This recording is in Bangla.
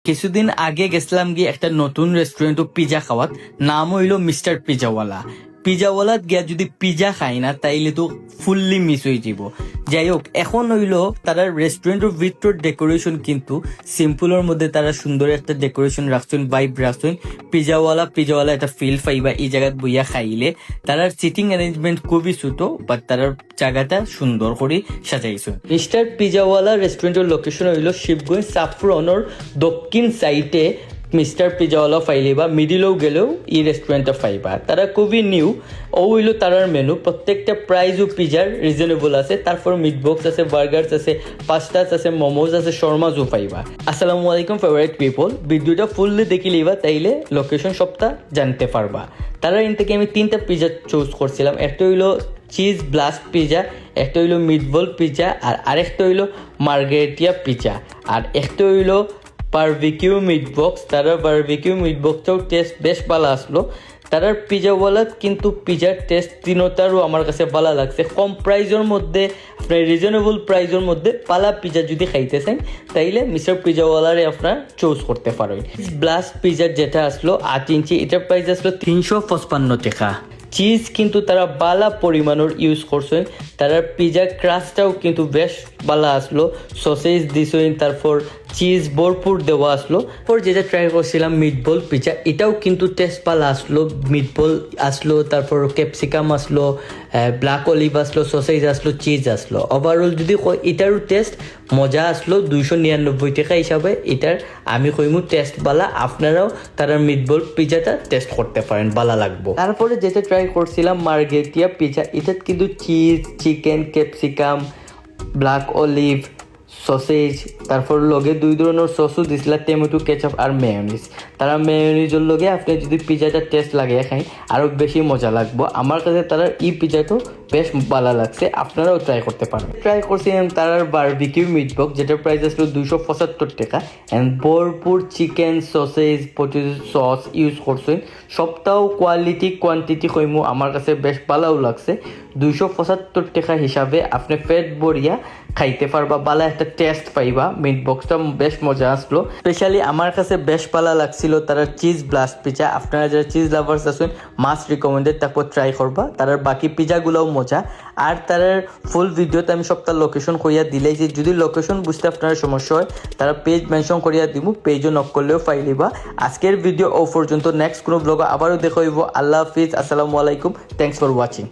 কিছুদিন আগে গেছিলাম গিয়ে একটা নতুন রেস্টুরেন্ট পিজা খাওয়াত, নাম হইলো মিস্টার পিজাওয়ালা। পিজাওয়ালাত গিয়া যদি পিজা খাই না তাইলে তো ফুললি মিস হয়ে যাব। যাই হোক, এখন হইলো তারা রেস্টুরেন্টের ভিতর ডেকোরেশন কিন্তু সিম্পলের মধ্যে তারা সুন্দর একটা ডেকোরেশন রাখছেন, ভাইব রাখছেন। পিজাওয়ালা একটা ফিল পাইবা এই জায়গায় বইয়া খাইলে। তারা সিটিং অ্যারেঞ্জমেন্ট খুবই ছোট, বাট তারা জায়গাটা সুন্দর করে সাজাইছে। মিস্টার পিজাওয়ালা রেস্টুরেন্টের লোকেশন হইলো শিবগঞ্জ সাফরনের দক্ষিণ সাইডে। মিস্টার পিজাওয়ালা ফাইলিবা মিডিলেও গেলেও এই রেস্টুরেন্টটা ফাইবা। তারা খুবই নিউ। ও হইলো তারার মেনু, প্রত্যেকটা প্রাইসও পিজার রিজনেবল আছে। তারপর মিট বক্স আছে, বার্গার্স আছে, পাস্তাস আছে, মোমোজ আছে, শর্মাজও পাইবা। আসসালামু আলাইকুম ফেভারিট পিপল, ভিডিওটা ফুললি দেখি লিবা তাইলে লোকেশন সবটা জানতে পারবা। তারা ইন থেকে আমি 3টা পিজা চুজ করছিলাম। একটা হইলো চিজ ব্লাস্ট পিজা, একটা হইলো মিটবল পিজা, আর আরেকটা হইলো মার্গারেটিয়া পিজা, আর একটা হইলো বারবিকিউ মিট বক্স। তারা বারবিকিউ মিট বক্সটাও টেস্ট বেশ ভালো আসলো। তারার পিজাওয়ালাত কিন্তু পিজার টেস্ট তিনোটারও আমার কাছে ভালো লাগছে। কম প্রাইজের মধ্যে, আপনার রিজনেবল প্রাইজের মধ্যে পালা পিজা যদি খাইতে চান তাইলে মিস্টার পিজাওয়ালারে আপনার চুজ করতে পারেন। ব্লাস্ট পিজার যেটা আসলো 8 ইঞ্চি, এটার প্রাইস আসলো 355 টাকা। চিজ কিন্তু তারা বালা পরিমাণের ইউজ করছেন। তারা পিজা ক্রাস্টটাও কিন্তু বেশ বালা আসলো, সসেজ দিছেন, তারপর চিজ ভরপুর দেওয়া আসলো। পর যেটা ট্রাই করছিলাম মিটবল পিজা, এটাও কিন্তু টেস্ট বালা আসলো। মিটবল আসলো, তারপর ক্যাপসিকাম আসলো, ব্ল্যাক অলিভ আসলো, সসেজ আসলো, চিজ আসলো। ওভারঅল যদি এটারও টেস্ট মজা আসলো। 299 টাকা হিসাবে এটার আমি কইমু টেস্ট বালা। আপনারাও তারা মিটবল পিজাটা টেস্ট করতে পারেন, বালা লাগবো। তারপরে যেটা ট্রাই করছিলাম মার্গেরিটা পিজা, এটা কিন্তু cheese, chicken, capsicum, black olive, sausage, তারপর লগে 2 ধরনের সসও দিছিল, টমেটো কেচাপ আর মেয়োনিজ। তারা মেয়োনিজের লগে আপনি যদি পিজাটা টেস্ট লাগিয়ে খাই আরও বেশি মজা লাগবো। আমার কাছে তারা এই পিজাটাও বেশ ভালো লাগছে, আপনারাও ট্রাই করতে পারেন। ট্রাই করছিলাম তারার বারবিকিউ মিট বক্স, যেটার প্রাইস আসলো 275 টাকা। অ্যান্ড ভরপুর chicken, sausage, potato sauce use করছেন। সবটাও কোয়ালিটি কোয়ান্টিটি কইমু আমার কাছে বেশ ভালোও লাগছে। 275 টাকা হিসাবে আপনি পেট ভরিয়া খাইতে পারবা, ভালো একটা টেস্ট পাইবা। মিট বক্সটা বেশ মজা আসলো। স্পেশালি আমার কাছে বেশ ভালো লাগছিল তারা চিজ ব্লাস্ট পিজা। আপনারা যারা চিজ লাভার্স আছেন মাস্ট রিকমেন্ডেড, তারপর ট্রাই করবা। তারার বাকি পিজাগুলোও মজা। আর তারার ফুল ভিডিওতে আমি সবটা লোকেশন করিয়া দিলেই, যে যদি লোকেশন বুঝতে আপনার সমস্যা হয় তারা পেজ মেনশন করিয়া দিব, পেজও নক করলেও পাইলিবা। আজকের ভিডিও ও পর্যন্ত, নেক্সট কোনো ব্লগে আবারও দেখা হইব। আল্লাহ হাফিজ, আসসালামু আলাইকুম, থ্যাংকস ফর ওয়াচিং।